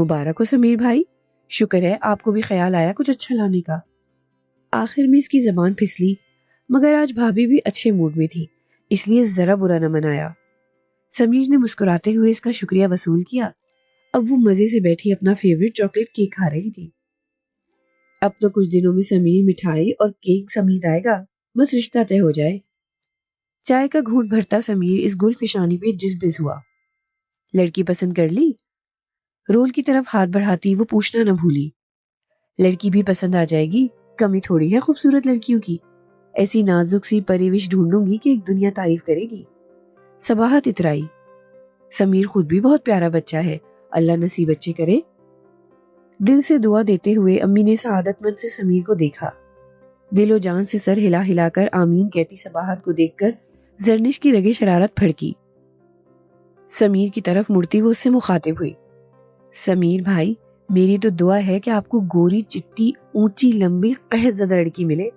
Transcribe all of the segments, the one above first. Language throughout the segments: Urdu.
مبارک ہو سمیر بھائی، شکر ہے آپ کو بھی خیال آیا کچھ اچھا لانے کا۔ آخر میں اس کی زبان پھسلی، مگر آج بھابھی بھی اچھے موڈ میں تھی، اس لیے ذرا برا نہ منایا۔ سمیر نے مسکراتے ہوئے اس کا شکریہ وصول کیا۔ اب وہ مزے سے بیٹھی اپنا فیوریٹ چاکلیٹ کیک کھا رہی تھی۔ اب تو کچھ دنوں میں سمیر مٹھائی اور کیک سمیت آئے گا، بس رشتہ طے ہو جائے۔ چائے کا گھونٹ بھرتا سمیر اس گل فشانی پہ جذبز ہوا۔ لڑکی پسند کر لی؟ رول کی طرف ہاتھ بڑھاتی وہ پوچھنا نہ بھولی۔ لڑکی بھی پسند آ جائے گی، کمی تھوڑی ہے خوبصورت لڑکیوں کی، ایسی نازک سی پریوش ڈھونڈوں گی کہ ایک دنیا تعریف کرے گی۔ صباحت اترائی، سمیر خود بھی بہت پیارا بچہ ہے، اللہ نصیب بچے کرے۔ دل سے دعا دیتے ہوئے امی نے سعادت مند سے سمیر کو دیکھا۔ دل و جان سے سر ہلا ہلا کر آمین کہتی صباحت کو دیکھ کر زرنش کی رگے شرارت پھڑکی۔ سمیر کی طرف مڑتی وہ اس سے مخاطب ہوئی، سمیر بھائی، میری تو دعا ہے کہ آپ کو گوری چٹی اونچی لمبی قحط زدہ لڑکی ملے۔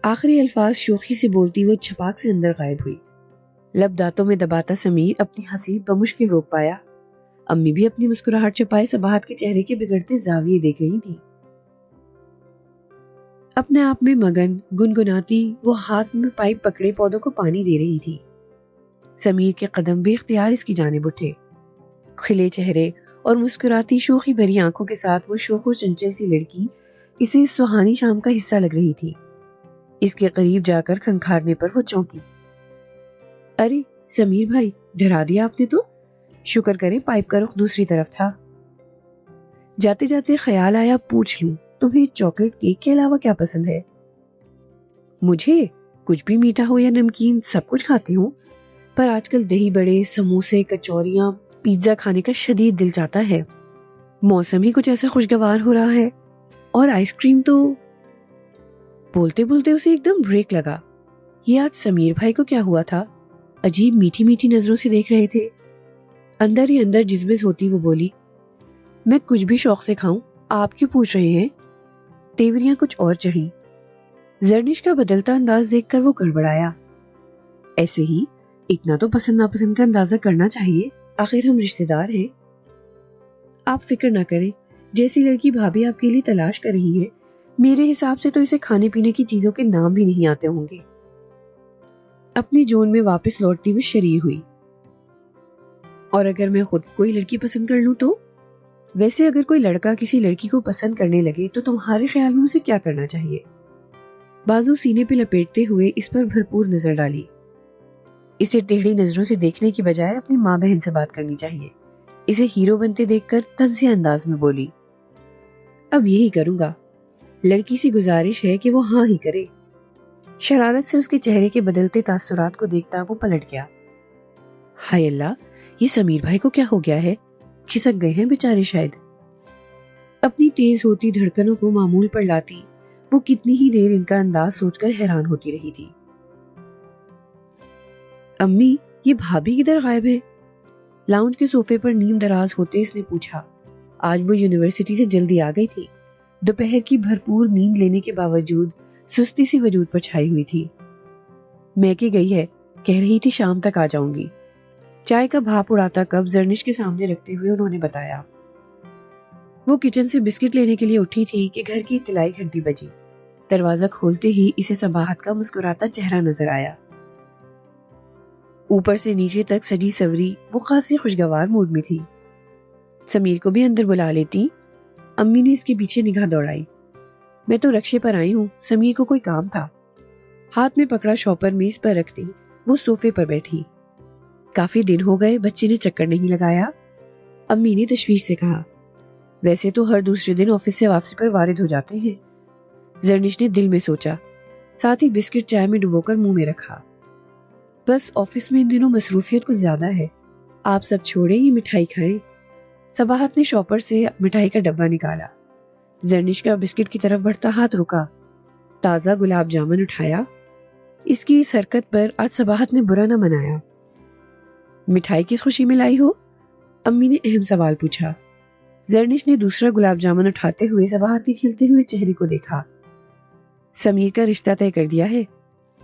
آخری الفاظ شوخی سے بولتی وہ چھپاک سے اندر غائب ہوئی۔ لب دانتوں میں دباتا سمیر اپنی ہنسی بمشکل روک پایا۔ امی بھی اپنی مسکراہٹ چھپائے صباحت کے چہرے کے بگڑتے زاویے دیکھ رہی تھی۔ اپنے آپ میں مگن گنگناتی وہ ہاتھ میں پائپ پکڑے پودوں کو پانی دے رہی تھی۔ سمیر کے قدم بے اختیار اس کی جانب اٹھے۔ کھلے چہرے اور مسکراتی شوخی بھری آنکھوں کے ساتھ وہ شوخ و چنچل سی لڑکی اسے اس سہانی شام کا حصہ لگ رہی تھی۔ اس کے قریب جا کر کھنکھارنے پر وہ چونکی۔ ارے سمیر بھائی، ڈرا دیا آپ نے تو، شکر کریں پائپ کا رخ دوسری طرف تھا۔ جاتے جاتے خیال آیا پوچھ لوں تمہیں چاکلیٹ کیک کے علاوہ کیا پسند ہے؟ مجھے کچھ بھی میٹھا ہو یا نمکین سب کچھ کھاتی ہوں، پر آج کل دہی بڑے، سموسے، کچوریاں، پیزا کھانے کا شدید دل چاہتا ہے۔ موسم ہی کچھ ایسا خوشگوار ہو رہا ہے، اور آئس کریم تو… بولتے بولتے اسے ایک دم بریک لگا۔ یہ آج سمیر بھائی کو کیا ہوا تھا؟ عجیب میٹھی میٹھی نظروں سے دیکھ رہے تھے۔ اندر ہی اندر جذبز ہوتی وہ بولی، میں کچھ بھی شوق سے کھاؤں، آپ کیوں پوچھ رہے ہیں؟ تیوریاں کچھ اور چڑھی۔ زرنش کا بدلتا انداز دیکھ کر وہ گڑبڑایا۔ ایسے ہی اتنا تو پسند ناپسند کا اندازہ کرنا چاہیے، آخر ہم رشتہ دار ہیں۔ آپ فکر نہ کریں، جیسی لڑکی بھابھی آپ کے لیے تلاش کر رہی ہے، میرے حساب سے تو اسے کھانے پینے کی چیزوں کے نام بھی نہیں آتے ہوں گے۔ اپنی جون میں واپس لوٹتی وہ شریر ہوئی۔ اور اگر میں خود کوئی لڑکی پسند کر لوں تو؟ ویسے اگر کوئی لڑکا کسی لڑکی کو پسند کرنے لگے تو تمہارے خیال میں اسے کیا کرنا چاہیے؟ بازو سینے پہ لپیٹتے ہوئے اس پر بھرپور نظر ڈالی۔ اسے ٹیڑھی نظروں سے دیکھنے کی بجائے اپنی ماں بہن سے بات کرنی چاہیے۔ اسے ہیرو بنتے دیکھ کر طنزیہ انداز میں بولی، اب یہی کروں گا۔ لڑکی سے گزارش ہے کہ وہ ہاں ہی کرے۔ شرارت سے اس کے چہرے کے بدلتے تاثرات کو دیکھتا وہ پلٹ گیا۔ ہائے اللہ، یہ سمیر بھائی کو کیا ہو گیا ہے؟ کھسک گئے ہیں بیچارے شاید۔ اپنی تیز ہوتی دھڑکنوں کو معمول پر لاتی وہ کتنی ہی دیر ان کا انداز سوچ کر حیران ہوتی رہی تھی۔ امی، یہ بھابھی کدھر غائب ہے؟ لاؤنج کے صوفے پر نیم دراز ہوتے اس نے پوچھا۔ آج وہ یونیورسٹی سے جلدی آ گئی تھی۔ دوپہر کی بھرپور نیند لینے کے باوجود سستی سی وجود پر چھائی ہوئی تھی۔ میکے گئی ہے، کہہ رہی تھی شام تک آ جاؤں گی۔ چائے کا بھاپ اڑاتا کپ زرنش کے سامنے رکھتے ہوئے انہوں نے بتایا۔ وہ کچن سے بسکٹ لینے کے لیے اٹھی تھی کہ گھر کی اطلاعی گھنٹی بجی۔ دروازہ کھولتے ہی اسے صباحت کا مسکراتا چہرہ نظر آیا۔ اوپر سے نیچے تک سجی سوری وہ خاصی خوشگوار موڈ میں تھی۔ سمیر کو بھی اندر بلا لیتی۔ امی نے اس کے پیچھے نگاہ دوڑائی۔ میں تو رکشے پر آئی ہوں، سمیر کو کوئی کام تھا۔ ہاتھ میں پکڑا شاپر میز پر رکھتی وہ صوفے پر بیٹھی۔ کافی دن ہو گئے بچے نے چکر نہیں لگایا، امی نے تشویش سے کہا۔ ویسے تو ہر دوسرے دن آفس سے واپسی پر وارد ہو جاتے ہیں، زرنش نے دل میں سوچا، ساتھ ہی بسکٹ چائے میں ڈبو کر منہ میں رکھا۔ بس آفس میں ان دنوں مصروفیت کچھ زیادہ ہے، آپ سب چھوڑیں یہ مٹھائی کھائیں۔ صباحت نے شاپر سے مٹھائی کا ڈبہ نکالا۔ زرنش کا بسکٹ کی طرف بڑھتا ہاتھ رکا، تازہ گلاب جامن اٹھایا۔ اس کی اس حرکت پر آج صباحت نے برا نہ منایا۔ مٹھائی کس خوشی میں لائی ہو؟ امی نے اہم سوال پوچھا۔ زرنش نے دوسرا گلاب جامن اٹھاتے ہوئے صباحت کے کھلتے ہوئے چہرے کو دیکھا۔ سمیر کا رشتہ طے کر دیا ہے،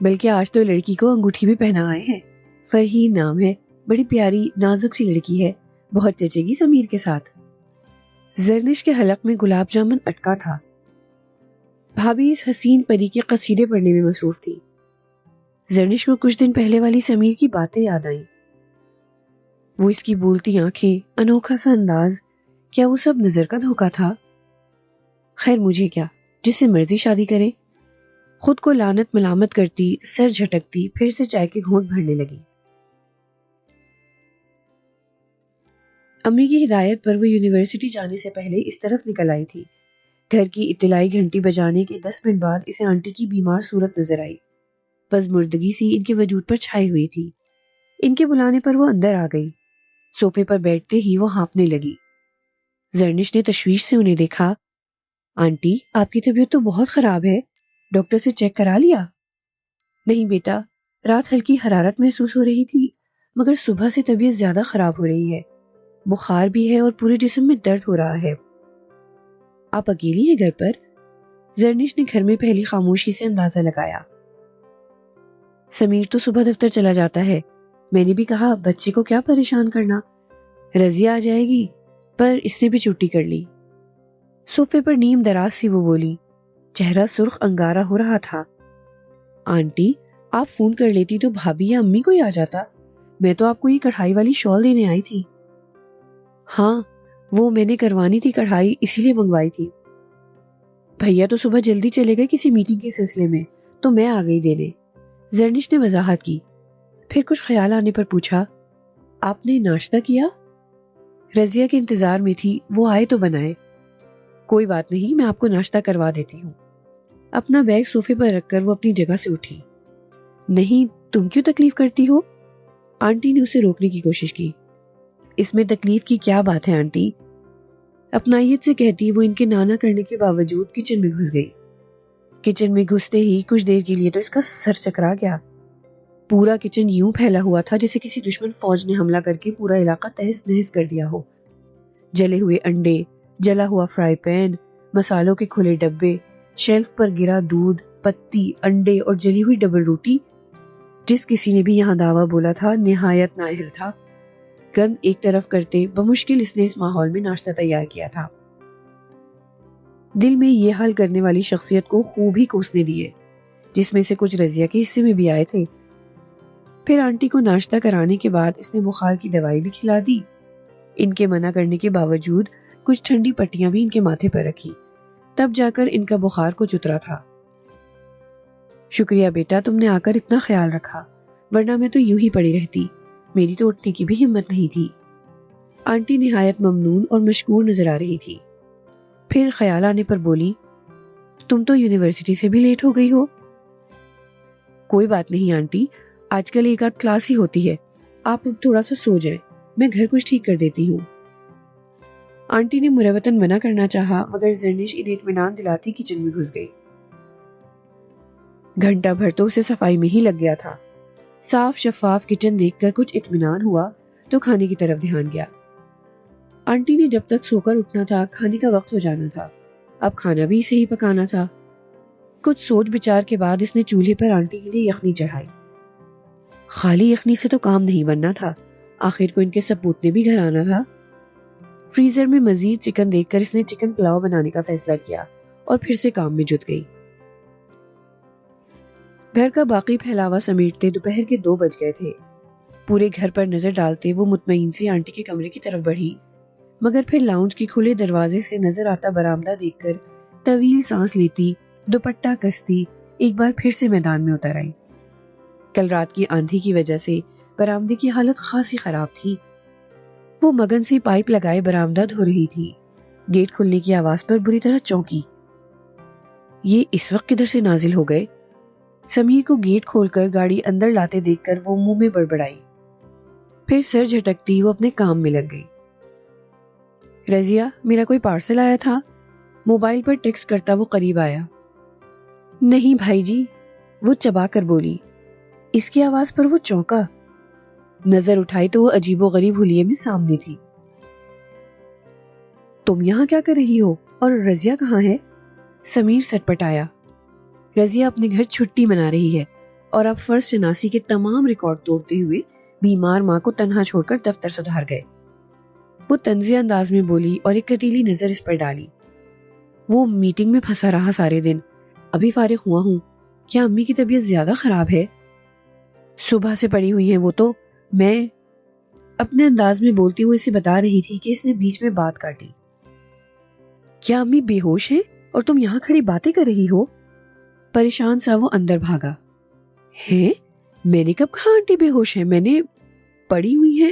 بلکہ آج تو لڑکی کو انگوٹھی بھی پہنا آئے ہیں۔ فرحین نام ہے، بڑی پیاری نازک سی لڑکی ہے، بہت جچے گی سمیر کے ساتھ۔ زرنش کے حلق میں گلاب جامن اٹکا تھا۔ بھابھی اس حسین پری کے قصیدے پڑھنے میں مصروف تھی۔ زرنش کو کچھ دن پہلے والی سمیر کی باتیں یاد آئیں۔ وہ اس کی بولتی آنکھیں، انوکھا سا انداز، کیا وہ سب نظر کا دھوکا تھا؟ خیر مجھے کیا، جس سے مرضی شادی کرے۔ خود کو لعنت ملامت کرتی، سر جھٹکتی، پھر سے چائے کے گھونٹ بھرنے لگی۔ امی کی ہدایت پر وہ یونیورسٹی جانے سے پہلے اس طرف نکل آئی تھی۔ گھر کی اطلاعی گھنٹی بجانے کے 10 منٹ بعد اسے آنٹی کی بیمار صورت نظر آئی۔ بس مردگی سی ان کے وجود پر چھائی ہوئی تھی۔ ان کے بلانے پر وہ اندر آ گئی۔ صوفے پر بیٹھتے ہی وہ ہانپنے لگی۔ زرنش نے تشویش سے انہیں دیکھا۔ آنٹی آپ کی طبیعت تو بہت خراب ہے، ڈاکٹر سے چیک کرا لیا؟ نہیں بیٹا، رات ہلکی حرارت محسوس ہو رہی تھی، مگر صبح سے طبیعت زیادہ خراب ہو رہی ہے، بخار بھی ہے اور پورے جسم میں درد ہو رہا ہے۔ آپ اکیلی ہیں گھر پر؟ زرنش نے گھر میں پہلی خاموشی سے اندازہ لگایا۔ سمیر تو صبح دفتر چلا جاتا ہے، میں نے بھی کہا بچے کو کیا پریشان کرنا، رضیہ آ جائے گی، پر اس نے بھی چھٹی کر لی۔ صوفے پر نیم دراز سی وہ بولی، چہرہ سرخ انگارہ ہو رہا تھا۔ آنٹی آپ فون کر لیتی تو بھابھی یا امی کو ہی آ جاتا، میں تو آپ کو یہ کڑھائی والی شال دینے آئی تھی۔ ہاں وہ میں نے کروانی تھی کڑھائی، اسی لیے منگوائی تھی۔ بھیا تو صبح جلدی چلے گئے کسی میٹنگ کے سلسلے میں، تو میں آ گئی دینے، زرنش نے وضاحت کی۔ پھر کچھ خیال آنے پر پوچھا، آپ نے ناشتہ کیا؟ رضیہ کے انتظار میں تھی، وہ آئے تو بنائے۔ کوئی بات نہیں، میں آپ کو ناشتہ کروا دیتی ہوں۔ اپنا بیگ صوفے پر رکھ کر وہ اپنی جگہ سے اٹھی۔ نہیں تم کیوں تکلیف کرتی ہو؟ آنٹی نے اسے روکنے کی کوشش کی۔ اس میں تکلیف کی کیا بات ہے آنٹی؟ اپنائیت سے کہتی وہ ان کے نانا کرنے کے باوجود کچن میں گھس گئی۔ کچن میں گھستے ہی کچھ دیر کے لیے تو اس کا سر چکرا گیا۔ پورا کچن یوں پھیلا ہوا تھا جیسے کسی دشمن فوج نے حملہ کر کے پورا علاقہ تہس نہس کر دیا ہو۔ جلے ہوئے انڈے، جلا ہوا فرائی پین، مسالوں کے کھلے ڈبے، شیلف پر گرا دودھ، پتی، انڈے اور جلی ہوئی ڈبل روٹی۔ جس کسی نے بھی یہاں دعویٰ بولا تھا نہایت نااہل تھا۔ گند ایک طرف کرتے بمشکل اس نے اس ماحول میں ناشتہ تیار کیا تھا۔ دل میں یہ حال کرنے والی شخصیت کو خوب ہی کوسنے دیے، جس میں سے کچھ رضیہ کے حصے میں بھی آئے تھے۔ پھر آنٹی کو ناشتہ کرانے کے بعد اس نے بخار کی دوائی بھی کھلا دی۔ ان کے منع کرنے کے باوجود کچھ ٹھنڈی پٹیاں بھی ان کے ماتھے پر رکھی، تب جا کر ان کا بخار کچھ اترا تھا۔ شکریہ بیٹا، تم نے آ کر اتنا خیال رکھا، ورنہ میں تو یوں ہی پڑی رہتی، میری تو اٹھنے کی بھی ہمت نہیں تھی۔ آنٹی نہایت ممنون اور مشکور نظر آ رہی تھی۔ پھر خیال آنے پر بولی، تم تو یونیورسٹی سے بھی لیٹ ہو گئی ہو۔ کوئی بات نہیں آنٹی، آج کل ایک آدھ کلاس ہی ہوتی ہے، آپ اب تھوڑا سا سو جائیں، میں گھر کچھ ٹھیک کر دیتی ہوں۔ آنٹی نے مروتاً منع کرنا چاہا، مگر زرنش انہیں اطمینان دلاتی کچن میں گھس گئی۔ گھنٹہ بھر تو اسے صفائی میں ہی لگ گیا تھا۔ صاف شفاف کچن دیکھ کر کچھ اطمینان ہوا تو کھانے کی طرف دھیان گیا۔ آنٹی نے جب تک سو کر اٹھنا تھا کھانے کا وقت ہو جانا تھا، اب کھانا بھی اسے ہی پکانا تھا۔ کچھ سوچ بچار کے بعد اس نے چولہے پر آنٹی کے لیے یخنی چڑھائی۔ خالی یخنی سے تو کام نہیں بننا تھا، آخر کو ان کے سپوت نے بھی گھر آنا تھا۔ فریزر میں مزید چکن دیکھ کر اس نے چکن پلاؤ بنانے کا فیصلہ کیا اور پھر سے کام میں جٹ گئی۔ گھر کا باقی پھیلاوا سمیٹتے دوپہر کے 2 بج گئے تھے۔ پورے گھر پر نظر ڈالتے وہ مطمئن سی آنٹی کے کمرے کی طرف بڑھی، مگر پھر لاؤنج کے کھلے دروازے سے نظر آتا برآمدہ دیکھ کر طویل سانس لیتی، دوپٹہ کستی، ایک بار پھر سے میدان میں اتر آئی۔ کل رات کی آندھی کی وجہ سے برآمدے کی حالت خاصی خراب تھی۔ وہ مگن سے پائپ لگائے برآمدہ دھو رہی تھی۔ گیٹ کھلنے کی آواز پر بری طرح چونکی۔ یہ اس وقت کدھر سے نازل ہو گئے؟ سمیر کو گیٹ کھول کر گاڑی اندر لاتے دیکھ کر وہ منہ میں بڑبڑائی، پھر سر جھٹکتی وہ اپنے کام میں لگ گئی۔ رضیہ میرا کوئی پارسل آیا تھا؟ موبائل پر ٹیکسٹ کرتا وہ قریب آیا۔ نہیں بھائی جی، وہ چبا کر بولی۔ اس کی آواز پر وہ چونکا، نظر اٹھائی تو وہ عجیب و غریب حلیے میں سامنے تھی۔ تم یہاں کیا کر رہی ہو اور رضیہ کہاں ہے؟ سمیر سٹپٹایا۔ رضیہ اپنے گھر چھٹی منا رہی ہے اور اب فرض شناسی کے تمام ریکارڈ توڑتے ہوئے بیمار ماں کو تنہا چھوڑ کر دفتر سدھار گئے۔ وہ طنزیہ انداز میں بولی اور ایک کٹیلی نظر اس پر ڈالی. وہ میٹنگ میں پھنسا رہا سارے دن, ابھی فارغ ہوا ہوں. کیا امی کی طبیعت زیادہ خراب ہے؟ صبح سے پڑی ہوئی ہیں وہ تو. میں اپنے انداز میں بولتی ہوئے اسے بتا رہی تھی کہ اس نے بیچ میں بات کاٹی. کیا امی بے ہوش ہیں اور تم یہاں کھڑی باتیں کر رہی ہو؟ پریشان سا وہ اندر بھاگا. ہے؟ میں نے کب کہا آنٹی بے ہوش ہے؟ میں نے پڑی ہوئی ہے.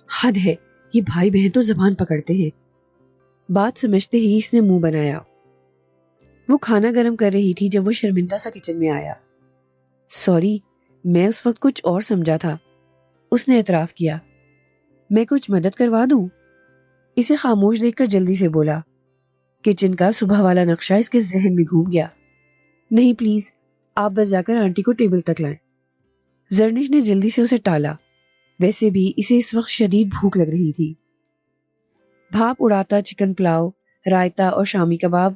حد ہے, یہ بھائی بہن تو زبان پکڑتے ہیں. بات سمجھتے ہی اس نے منہ بنایا. وہ کھانا گرم کر رہی تھی جب وہ شرمندہ سا کچن میں آیا. سوری, میں اس وقت کچھ اور سمجھا تھا, اس نے اعتراف کیا. میں کچھ مدد کروا دوں؟ اسے خاموش دیکھ کر جلدی سے بولا. کچن کا صبح والا نقشہ اس کے ذہن میں گھوم گیا. نہیں پلیز, آپ بس جا کر آنٹی کو ٹیبل تک لائیں. زرنش نے جلدی سے اسے ٹالا. ویسے بھی اسے اس وقت شدید بھوک لگ رہی تھی. بھاپ اڑاتا چکن پلاؤ, رائتا اور شامی کباب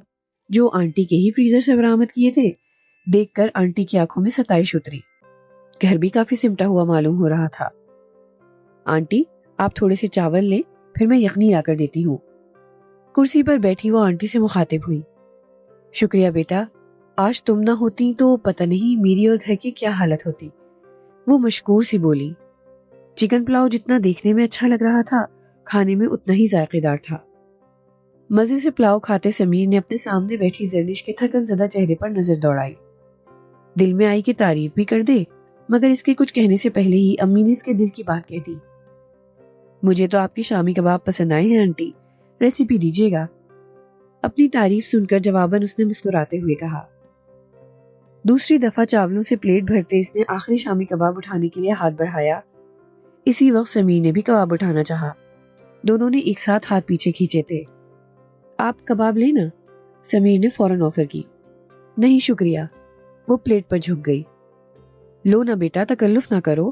جو آنٹی کے ہی فریزر سے برآمد کیے تھے, دیکھ کر آنٹی کی آنکھوں میں ستائش اتری. گھر بھی کافی سمٹا ہوا معلوم ہو رہا تھا. آنٹی, آپ تھوڑے سے چاول لیں, پھر میں یخنی لا کر دیتی ہوں. کرسی پر بیٹھی وہ آنٹی سے مخاطب ہوئی. شکریہ بیٹا, آج تم نہ ہوتی تو پتہ نہیں میری اور گھر کی کیا حالت ہوتی. وہ مشکور سی بولی. چکن پلاؤ جتنا دیکھنے میں اچھا لگ رہا تھا, کھانے میں اتنا ہی ذائقے دار تھا. مزے سے پلاؤ کھاتے سمیر نے اپنے سامنے بیٹھی زرنش کے تھکن زدہ چہرے پر نظر دوڑائی. دل میں آئی کہ تعریف بھی کر دے, مگر اس کے کچھ کہنے سے پہلے ہی امی نے اس کے دل کی بات کہہ دی. مجھے تو آپ کی شامی کباب پسند آئے ہیں آنٹی, ریسیپی دیجیے گا. اپنی تعریف سن کر جواباً اس نے مسکراتے ہوئے کہا. دوسری دفعہ چاولوں سے پلیٹ بھرتے اس نے آخری شامی کباب اٹھانے کے لیے ہاتھ بڑھایا. اسی وقت سمیر نے بھی کباب اٹھانا چاہا. دونوں نے ایک ساتھ ہاتھ پیچھے کھینچے تھے. آپ کباب لیں نا, سمیر نے فوراً آفر کی. نہیں شکریہ, وہ پلیٹ پر جھک گئی. لو نا بیٹا, تکلف نہ کرو.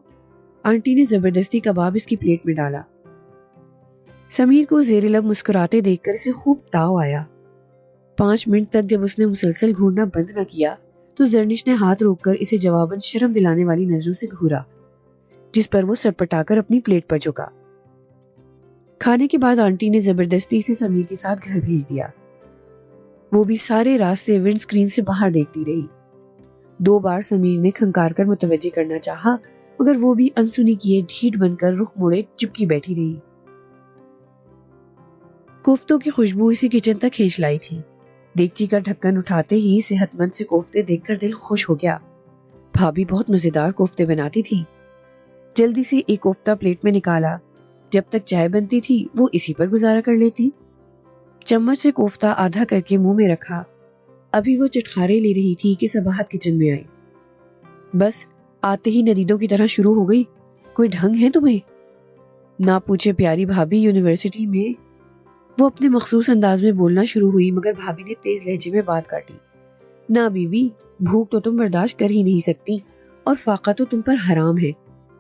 آنٹی نے زبردستی کباب اس کی پلیٹ میں ڈالا. سمیر کو زیر لب مسکراتے دیکھ کر اسے خوب تاؤ آیا. 5 منٹ تک جب اس نے مسلسل گھورنا بند نہ کیا تو زرنش نے ہاتھ روک کر اسے جواباً شرم دلانے والی نظروں سے گھورا, جس پر وہ سٹپٹا کر اپنی پلیٹ پر جھکا. کھانے کے بعد آنٹی نے زبردستی سے سمیر کے ساتھ گھر بھیج دیا. وہ بھی سارے راستے ونڈ سکرین سے باہر دیکھتی رہی. 2 بار سمیر نے کھنکار کر متوجہ کرنا چاہا, مگر وہ بھی انسنی کیے ڈھیٹ بن کر رخ موڑے چپکی بیٹھی رہی. کوفتوں کی خوشبو اسے کچن تک کھینچ لائی تھی. دیگچی کا ڈھکن اٹھاتے ہی صحت مند سے کوفتے دیکھ کر دل خوش ہو گیا. بھابھی بہت مزیدار کوفتے بناتی تھی. جلدی سے ایک کوفتہ پلیٹ میں نکالا. جب تک چائے بنتی تھی وہ اسی پر گزارا کر لیتی. چمچ سے کوفتہ آدھا کر کے منہ میں رکھا. ابھی وہ چٹخارے لے رہی تھی کہ صباحت کچن میں آئی. بس آتے ہی ندیدوں کی طرح شروع ہو گئی. کوئی ڈھنگ ہے تمہیں؟ نہ پوچھے پیاری بھابھی, یونیورسٹی میں. وہ اپنے مخصوص انداز میں بولنا شروع ہوئی, مگر بھابھی نے تیز لہجے میں بات کاٹی. نہ بیوی, بھوک تو تم برداشت کر ہی نہیں سکتی, اور فاقہ تو تم پر حرام ہے.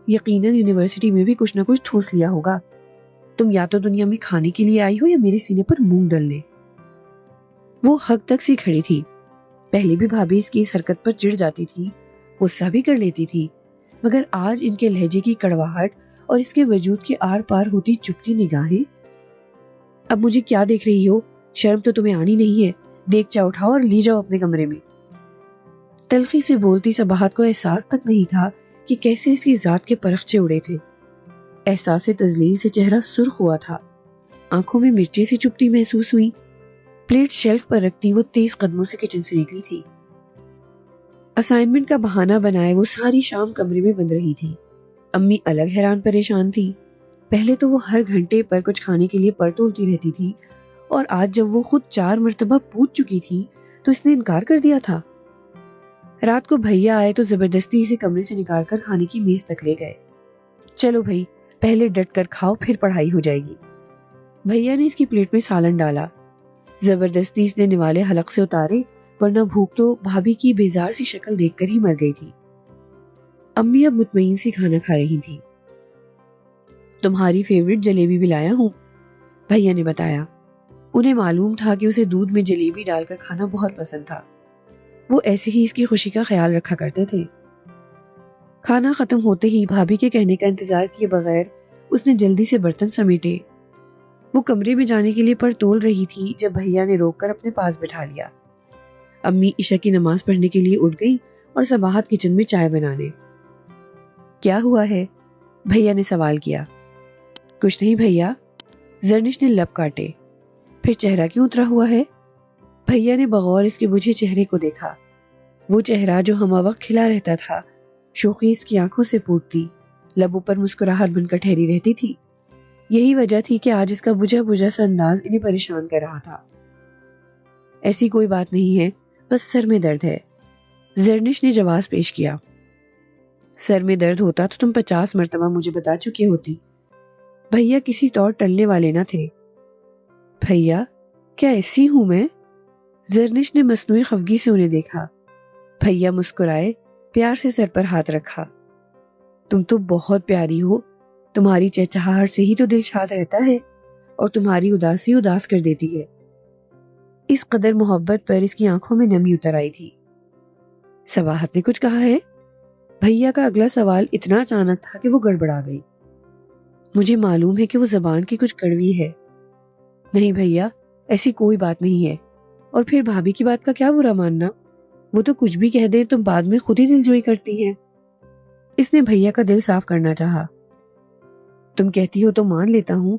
یقیناً یونیورسٹی میں بھی کچھ نہ کچھ ٹھوس لیا ہوگا. تم یا تو دنیا میں کھانے کے لیے آئی ہو یا میرے سینے پر مونگ ڈلنے. وہ حق تک سی کھڑی تھی. پہلے بھی بھابھی اس کی اس حرکت پر چڑ جاتی تھی, غصہ بھی کر لیتی تھی, مگر آج ان کے لہجے کی کڑواہٹ اور اس کے وجود کے آر پار ہوتی چپتی نگاہیں. اب مجھے کیا دیکھ رہی ہو؟ شرم تو تمہیں آنی نہیں ہے. دیگچا اٹھاؤ اور لی جاؤ اپنے کمرے میں. تلخی سے بولتی صباحت کو احساس تک نہیں تھا کہ کیسے اس کی ذات کے پرخچے اڑے تھے. احساس تذلیل سے چہرہ سرخ ہوا تھا. آنکھوں میں مرچیں سی چپتی محسوس ہوئی. پلیٹ شیلف پر رکھتی وہ تیز قدموں سے کچن سے نکلی تھی. اسائنمنٹ کا بہانہ بنائے وہ ساری شام کمرے میں بند رہی تھی. امی الگ حیران پریشان تھی. پہلے تو وہ ہر گھنٹے پر کچھ کھانے کے لیے پر تولتی رہتی تھی, اور آج جب وہ خود 4 مرتبہ پوچھ چکی تھی تو اس نے انکار کر دیا تھا. رات کو بھیا آئے تو زبردستی اسے کمرے سے نکال کر کھانے کی میز تک لے گئے. چلو بھائی, پہلے ڈٹ کر کھاؤ, پھر پڑھائی ہو جائے گی. بھیا نے اس کی پلیٹ میں سالن ڈالا. زبردستی اس نے نوالے حلق سے اتارے, ورنہ بھوک تو بھابھی کی بیزار سی شکل دیکھ کر ہی مر گئی تھی. امی اب مطمئن سی کھانا کھا رہی تھی. تمہاری فیورٹ جلیبی بھی لایا ہوں, بھیا نے بتایا. انہیں معلوم تھا کہ اسے دودھ میں جلیبی ڈال کر کھانا بہت پسند تھا. وہ ایسے ہی اس کی خوشی کا خیال رکھا کرتے تھے. کھانا ختم ہوتے ہی بھابھی کے کہنے کا انتظار کیے بغیر اس نے جلدی سے برتن سمیٹے. وہ کمرے میں جانے کے لیے پر تول رہی تھی جب بھیا نے روک کر اپنے پاس بٹھا لیا۔ امی عشاء کی نماز پڑھنے کے لیے اٹھ گئیں اور صباحت کچن میں چائے بنانے۔ کیا ہوا ہے؟ بھیا نے سوال کیا۔ کچھ نہیں بھیا، زرنش نے لب کاٹے۔ پھر چہرہ کیوں اترا ہوا ہے؟ بھیا نے بغور اس کے بجھے چہرے کو دیکھا۔ وہ چہرہ جو ہمہ وقت کھلا رہتا تھا، شوخی اس کی آنکھوں سے پھوٹتی، لبوں پر مسکراہٹ بن کر ٹھہری رہتی تھی۔ یہی وجہ تھی کہ آج اس کا بجھا بجھا سا انداز انہیں پریشان کر رہا تھا۔ ایسی کوئی بات نہیں ہے، بس سر میں درد ہے، زرنش نے جواز پیش کیا۔ سر میں درد ہوتا تو تم 50 مرتبہ مجھے بتا چکی ہوتی۔ بھیا کسی طور ٹلنے والے نہ تھے۔ بھیا، کیا ایسی ہوں میں؟ زرنش نے مصنوعی خفگی سے انہیں دیکھا۔ بھیا مسکرائے، پیار سے سر پر ہاتھ رکھا۔ تم تو بہت پیاری ہو، تمہاری چہچہاہٹ سے ہی تو دل شاد رہتا ہے اور تمہاری اداسی اداس کر دیتی ہے۔ اس قدر محبت پر اس کی آنکھوں میں نمی اتر آئی تھی۔ صباحت نے کچھ کہا ہے؟ بھیا کا اگلا سوال اتنا اچانک تھا کہ وہ گڑبڑا گئی۔ مجھے معلوم ہے کہ وہ زبان کی کچھ کڑوی ہے۔ نہیں بھیا، ایسی کوئی بات نہیں ہے، اور پھر بھابھی کی بات کا کیا برا ماننا؟ وہ تو کچھ بھی کہہ دے، تم بعد میں خود ہی دلجوئی کرتی ہیں۔ اس نے بھیا کا دل صاف کرنا چاہا۔ تم کہتی ہو تو مان لیتا ہوں۔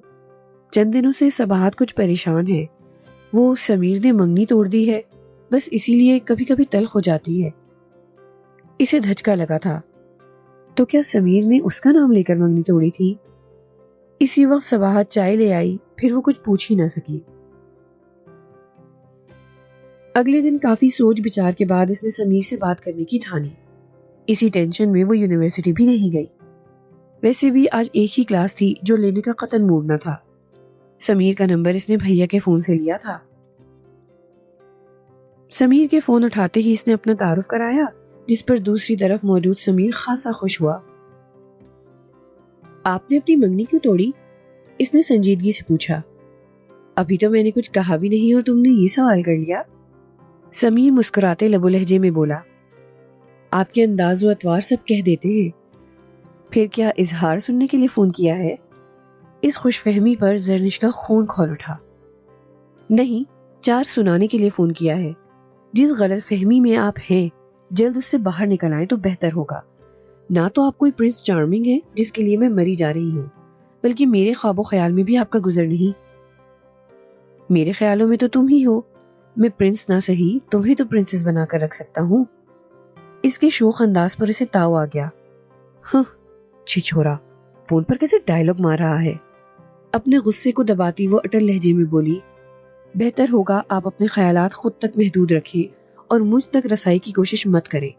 چند دنوں سے صباحت کچھ پریشان ہے۔ وہ سمیر نے منگنی توڑ دی ہے، بس اسی لیے کبھی کبھی تلخ ہو جاتی ہے۔ اسے دھچکا لگا تھا۔ تو کیا سمیر نے اس کا نام لے کر منگنی توڑی تھی؟ اسی وقت صباحت چائے لے آئی، پھر وہ کچھ پوچھ ہی نہ سکی۔ اگلے دن کافی سوچ بچار کے بعد اس نے سمیر سے بات کرنے کی ٹھانی۔ اسی ٹینشن میں وہ یونیورسٹی بھی نہیں گئی۔ ویسے بھی آج ایک ہی کلاس تھی جو لینے کا قطن موڈ نہ تھا۔ سمیر کا نمبر اس نے بھیا کے فون سے لیا تھا۔ سمیر کے فون اٹھاتے ہی اس نے اپنا تعارف کرایا، جس پر دوسری طرف موجود سمیر خاصا خوش ہوا۔ آپ نے اپنی منگنی کیوں توڑی؟ اس نے سنجیدگی سے پوچھا۔ ابھی تو میں نے کچھ کہا بھی نہیں اور تم نے یہ سوال کر لیا۔ سمیر مسکراتے لب و لہجے میں بولا۔ آپ کے انداز و اطوار سب کہہ دیتے ہیں۔ پھر کیا اظہار سننے کے لیے فون کیا ہے؟ اس خوش فہمی پر زرنش کا خون کھول اٹھا۔ نہیں، 4 سنانے کے لیے فون کیا ہے۔ جس غلط فہمی میں آپ ہیں، جلد اس سے باہر نکل آئیں تو بہتر ہوگا۔ نہ تو آپ کوئی پرنس چارمنگ ہے جس کے لیے میں مری جا رہی ہوں، بلکہ میرے خواب و خیال میں بھی آپ کا گزر نہیں۔ میرے خیالوں میں تو تم ہی ہو۔ میں پرنس نہ سہی، تمہیں تو پرنسس بنا کر رکھ سکتا ہوں۔ اس کے شوخ انداز پر اسے تاؤ آ گیا۔ ہاں، چھچھورا، فون پر کیسے ڈائلاگ مار رہا ہے؟ اپنے غصے کو دباتی وہ اٹل لہجے میں بولی۔ بہتر ہوگا آپ اپنے خیالات خود تک محدود رکھیں اور مجھ تک رسائی کی کوشش مت کریں،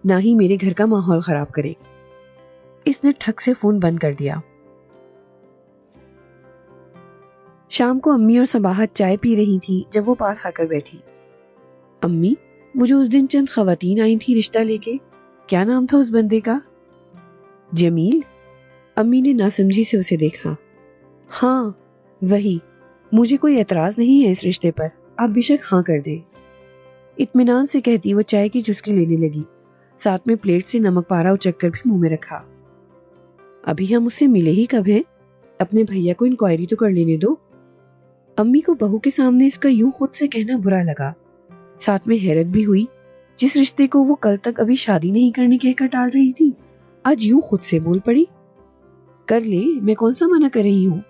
نہ ہی میرے گھر کا ماحول خراب کریں۔ اس نے ٹھک سے فون بند کر دیا۔ شام کو امی اور صباحت چائے پی رہی تھی جب وہ پاس آ کر بیٹھی۔ امی، وہ جو اس دن چند خواتین آئی تھی رشتہ لے کے، کیا نام تھا اس بندے کا؟ جمیل؟ امی نے ناسمجھی سے اسے دیکھا۔ ہاں وہی، مجھے کوئی اعتراض نہیں ہے اس رشتے پر، آپ بے شک ہاں کر دیں۔ اطمینان سے کہتی وہ چائے کی چسکی لینے لگی، ساتھ میں پلیٹ سے نمک پارا اچک کر بھی منہ میں رکھا۔ ابھی ہم اس سے ملے ہی کب ہیں؟ اپنے بھیا کو انکوائری تو کر لینے دو۔ امی کو بہو کے سامنے اس کا یوں خود سے کہنا برا لگا، ساتھ میں حیرت بھی ہوئی۔ جس رشتے کو وہ کل تک ابھی شادی نہیں کرنے کہہ کر ٹال رہی تھی، آج یوں خود سے بول پڑی۔ کر لے، میں کون سا منع کر رہی ہوں؟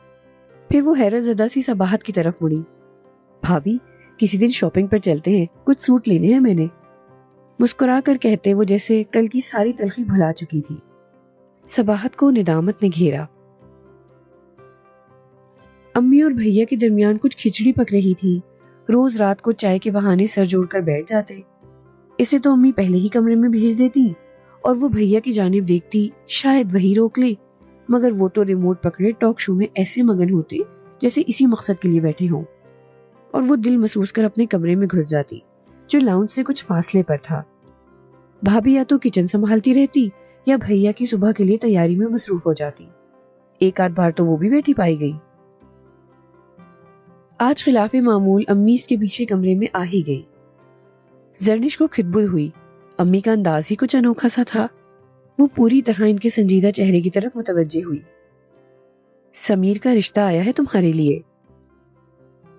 پھر وہ حیرت زدہ سی صباحت کی طرف مڑی۔ بھابھی، کسی دن شاپنگ پر چلتے ہیں، کچھ سوٹ لینے ہیں میں نے۔ مسکرا کر کہتے وہ جیسے کل کی ساری تلخی بھلا چکی تھی۔ صباحت کو ندامت نے گھیرا۔ امی اور بھیا کے درمیان کچھ کھچڑی پک رہی تھی۔ روز رات کو چائے کے بہانے سر جوڑ کر بیٹھ جاتے۔ اسے تو امی پہلے ہی کمرے میں بھیج دیتی اور وہ بھیا کی جانب دیکھتی، شاید وہی روک لے، مگر وہ تو ریموٹ پکڑے ٹاک شو میں ایسے مگن ہوتے جیسے اسی مقصد کے لیے بیٹھے ہوں، اور وہ دل محسوس کر اپنے کمرے میں گھس جاتی جو لاؤنج سے کچھ فاصلے پر تھا۔ بھابھی یا تو کچن سنبھالتی رہتی یا بھیا کی صبح کے لیے تیاری میں مصروف ہو جاتی۔ ایک آدھ بار تو وہ بھی بیٹھی پائی گئی۔ آج خلاف معمول امی اس کے پیچھے کمرے میں آ ہی گئی۔ زرنش کو خطبل ہوئی، امی کا انداز ہی کچھ انوکھا سا تھا۔ وہ پوری طرح ان کے سنجیدہ چہرے کی طرف متوجہ ہوئی۔ سمیر کا رشتہ آیا ہے تمہارے لیے۔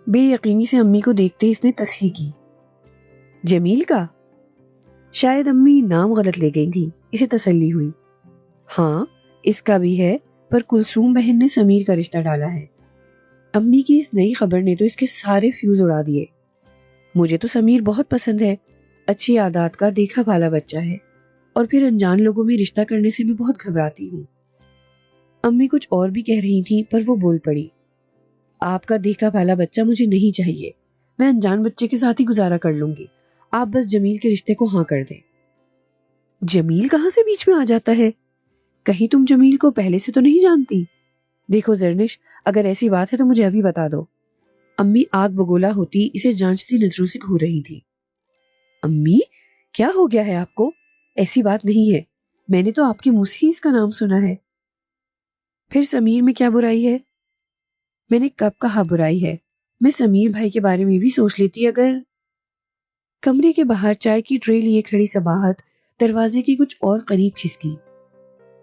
بے یقینی سے امی کو دیکھتے اس نے تصحیح کی. جمیل کا؟ شاید امی نام غلط لے گئی تھی. اسے تسلی ہوئی. ہاں اس کا بھی ہے، پر کلثوم بہن نے سمیر کا رشتہ ڈالا ہے. امی کی اس نئی خبر نے تو اس کے سارے فیوز اڑا دیے. مجھے تو سمیر بہت پسند ہے، اچھی عادات کا دیکھا بھالا بچہ ہے، اور پھر انجان لوگوں میں رشتہ کرنے سے میں بہت گھبراتی ہوں. امی کچھ اور بھی کہہ رہی تھی پر وہ بول پڑی. آپ کا دیکھا بھالا بچہ مجھے نہیں چاہیے، میں انجان بچے کے ساتھ ہی گزارا کر لوں گی. آپ بس جمیل کے رشتے کو ہاں کر دیں. جمیل کہاں سے بیچ میں آ جاتا ہے؟ کہیں تم جمیل کو پہلے سے تو نہیں جانتی؟ دیکھو زرنش، اگر ایسی بات ہے تو مجھے ابھی بتا دو. امی آگ بگولا ہوتی اسے جانچتی نظروں سے گھور رہی تھی. امی کیا ہو گیا ہے آپ کو؟ ایسی بات نہیں ہے، میں نے تو آپ کے منہ سے ہی اس کا نام سنا ہے. پھر سمیر میں کیا برائی ہے؟ میں نے کب کہا برائی ہے؟ میں سمیر بھائی کے بارے میں بھی سوچ لیتی اگر. کمرے کے باہر چائے کی ٹرے لیے کھڑی صباحت دروازے کے کچھ اور قریب کھسکی.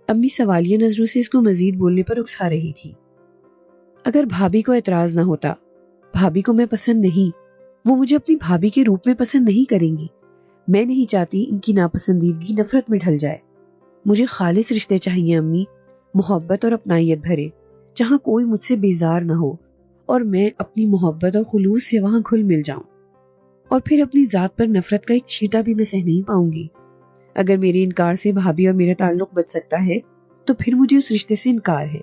امی سوالیہ نظروں سے اس کو مزید بولنے پر اکسا رہی تھی. اگر بھابھی کو اعتراض نہ ہوتا، بھابھی کو میں پسند نہیں، وہ مجھے اپنی بھابھی کے روپ میں پسند نہیں کریں گی. میں نہیں چاہتی ان کی ناپسندیدگی نفرت میں ڈھل جائے. مجھے خالص رشتے چاہیے امی، محبت اور اپنائیت بھرے، جہاں کوئی مجھ سے بیزار نہ ہو اور میں اپنی محبت اور خلوص سے وہاں گھل مل جاؤں. اور پھر اپنی ذات پر نفرت کا ایک چھینٹا بھی میں سہ نہیں پاؤں گی. اگر میرے انکار سے بھابھی اور میرا تعلق بچ سکتا ہے تو پھر مجھے اس رشتے سے انکار ہے.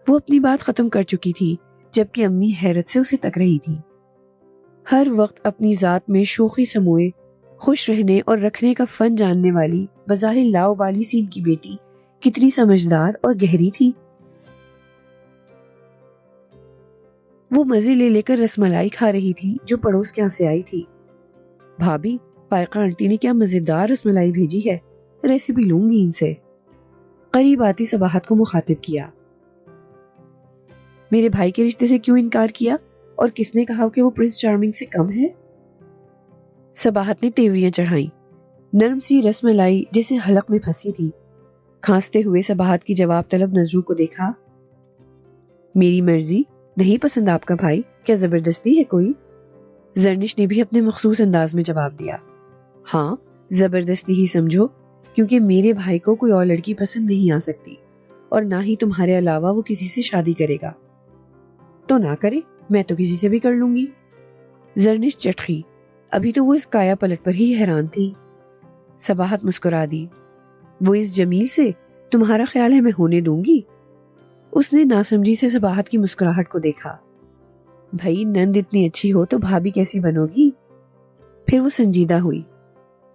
وہ اپنی بات ختم کر چکی تھی جبکہ امی حیرت سے اسے تک رہی تھی. ہر وقت اپنی ذات میں شوخی سموئے خوش رہنے اور رکھنے کا فن جاننے والی بظاہر لاؤبالی سی ان کی بیٹی کتنی سمجھدار اور گہری تھی. وہ مزے لے لے کر رس ملائی کھا رہی تھی جو پڑوس کے یہاں سے آئی تھی. بھابھی، فائقہ آنٹی نے کیا مزیدار رس ملائی بھیجی ہے، ریسیپی لوں گی ان سے. قریب آتی صباحت کو مخاطب کیا. میرے بھائی کے رشتے سے کیوں انکار کیا، اور کس نے کہا کہ وہ پرنس چارمنگ سے کم ہے؟ صباحت نے تیوریاں چڑھائیں. نرم سی رس ملائی جیسے حلق میں پھنسی تھی. کھانستے ہوئے صباحت کی جواب طلب نظروں کو دیکھا. میری مرضی، نہیں پسند آپ کا بھائی؟ کیا زبردستی ہے کوئی؟ زرنش نے بھی اپنے مخصوص انداز میں جواب دیا. ہاں زبردستی ہی سمجھو، کیونکہ میرے بھائی کو کوئی اور لڑکی پسند نہیں آ سکتی، اور نہ ہی تمہارے علاوہ وہ کسی سے شادی کرے گا. تو نہ کرے، میں تو کسی سے بھی کر لوں گی. زرنش چٹکی. ابھی تو وہ اس کایا پلٹ پر ہی حیران تھی. صباحت مسکرا دی. وہ اس جمیل سے؟ تمہارا خیال ہے میں ہونے دوں گی؟ اس نے ناسمجھی سے صباحت کی مسکراہٹ کو دیکھا. بھائی نند اتنی اچھی ہو تو بھابھی کیسی بنو گی؟ پھر وہ سنجیدہ ہوئی.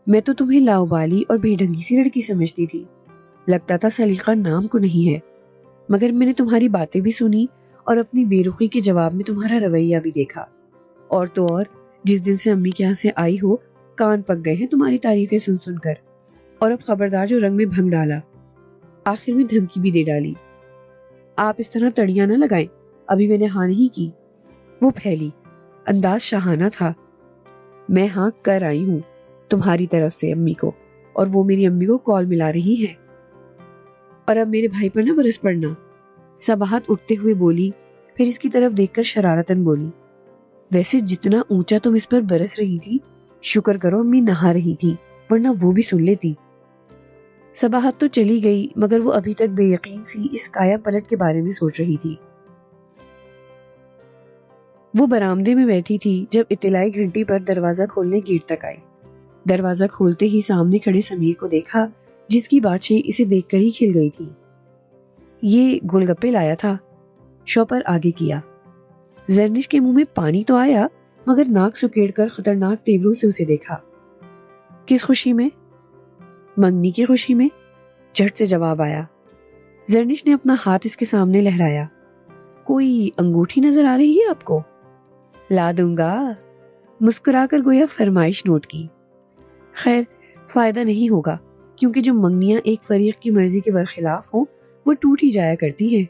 میں تو تمہیں لاؤبالی اور بے ڈھنگی سی لڑکی سمجھتی تھی، لگتا تھا سلیقہ نام کو نہیں ہے. مگر میں نے تمہاری باتیں بھی سنی اور اپنی بے رخی کے جواب میں تمہارا رویہ بھی دیکھا. اور تو اور جس دن سے امی کے یہاں سے آئی ہو کان پک گئے ہیں تمہاری تعریفیں سن سن کر. اور اب خبردار جو رنگ میں بھنگ ڈالا، آخر میں دھمکی بھی دے ڈالی. آپ اس طرح تڑیاں نہ لگائیں، ابھی میں نے ہاں نہیں کی. وہ پھیلی. انداز شاہانہ تھا. میں ہاں کر آئی ہوں تمہاری طرف سے امی کو، اور وہ میری امی کو کال ملا رہی ہیں. اور اب میرے بھائی پر نہ برس پڑنا. صباحت اٹھتے ہوئے بولی، پھر اس کی طرف دیکھ کر شرارتاً بولی. ویسے جتنا اونچا تم اس پر برس رہی تھی، شکر کرو امی نہا رہی تھی، ورنہ وہ بھی سن لیتی. صباحت تو چلی گئی مگر وہ ابھی تک بے یقین سی اس کایا پلٹ کے بارے میں سوچ رہی تھی. وہ برآمدے میں بیٹھی تھی جب اطلاعی گھنٹی پر دروازہ کھولنے گیٹ تک آئی. دروازہ کھولتے ہی سامنے کھڑے سمیر کو دیکھا جس کی باتیں اسے دیکھ کر ہی کھل گئی تھی. یہ گول گپے لایا تھا، شوپر آگے کیا. زرنش کے منہ میں پانی تو آیا مگر ناک سکیڑ کر خطرناک تیوروں سے اسے دیکھا. کس خوشی میں؟ منگنی کی خوشی میں، جھٹ سے جواب آیا. زرنش نے اپنا ہاتھ اس کے سامنے لہرایا. کوئی انگوٹھی نظر آ رہی ہے آپ کو؟ لا دوں گا، مسکرا کر گویا فرمائش نوٹ کی. خیر فائدہ نہیں ہوگا، کیونکہ جو منگنیاں ایک فریق کی مرضی کے برخلاف ہوں وہ ٹوٹ ہی جایا کرتی ہیں.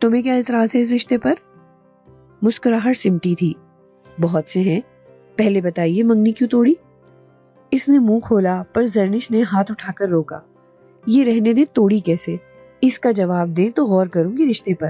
تمہیں کیا اعتراض ہے اس رشتے پر؟ مسکراہٹ سمٹی تھی. بہت سے ہیں، پہلے بتائیے منگنی کیوں توڑی؟ اس نے منہ کھولا پر زرنش نے ہاتھ اٹھا کر روکا. یہ رہنے دے، توڑی کیسے، اس کا جواب دیں تو غور کروں گی رشتے پر.